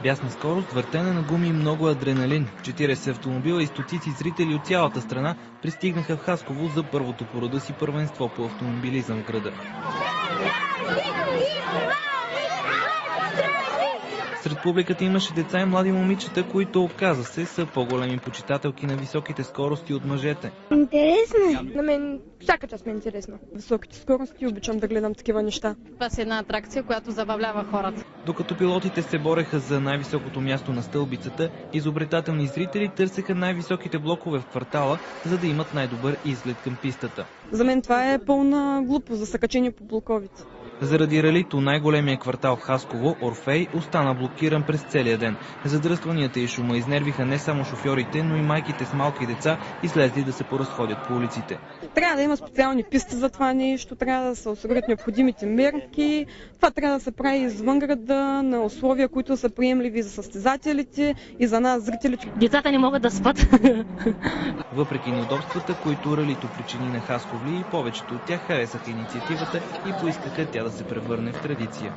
Бясна скорост, въртене на гуми и много адреналин. 40 автомобила и стотици зрители от цялата страна пристигнаха в Хасково за първото по рода си първенство по автомобилизъм в града. Сред публиката имаше деца и млади момичета, които, оказа се, са по-големи почитателки на високите скорости от мъжете. Интересно. На мен всяка част ми е интересна. Високите скорости, обичам да гледам такива неща. Това е една атракция, която забавлява хората. Докато пилотите се бореха за най-високото място на стълбицата, изобретателни зрители търсеха най-високите блокове в квартала, за да имат най-добър изглед към пистата. За мен това е пълна глупост, да са качени по блоковите. Заради ралито най-големия квартал в Хасково, Орфей, остана блокиран през целия ден. Задръстванията и шума изнервиха не само шофьорите, но и майките с малки деца, излезли да се поразходят по улиците. Трябва да има специални писти за това нещо, трябва да се осигурят необходимите мерки. Това трябва да се прави извън града, на условия, които са приемливи за състезателите и за нас, зрителите. Децата не могат да спят. Въпреки неудобствата, които ралито причини на хасковли, повечето от тях харесаха инициативата и поискаха тя да се превърне в традиция.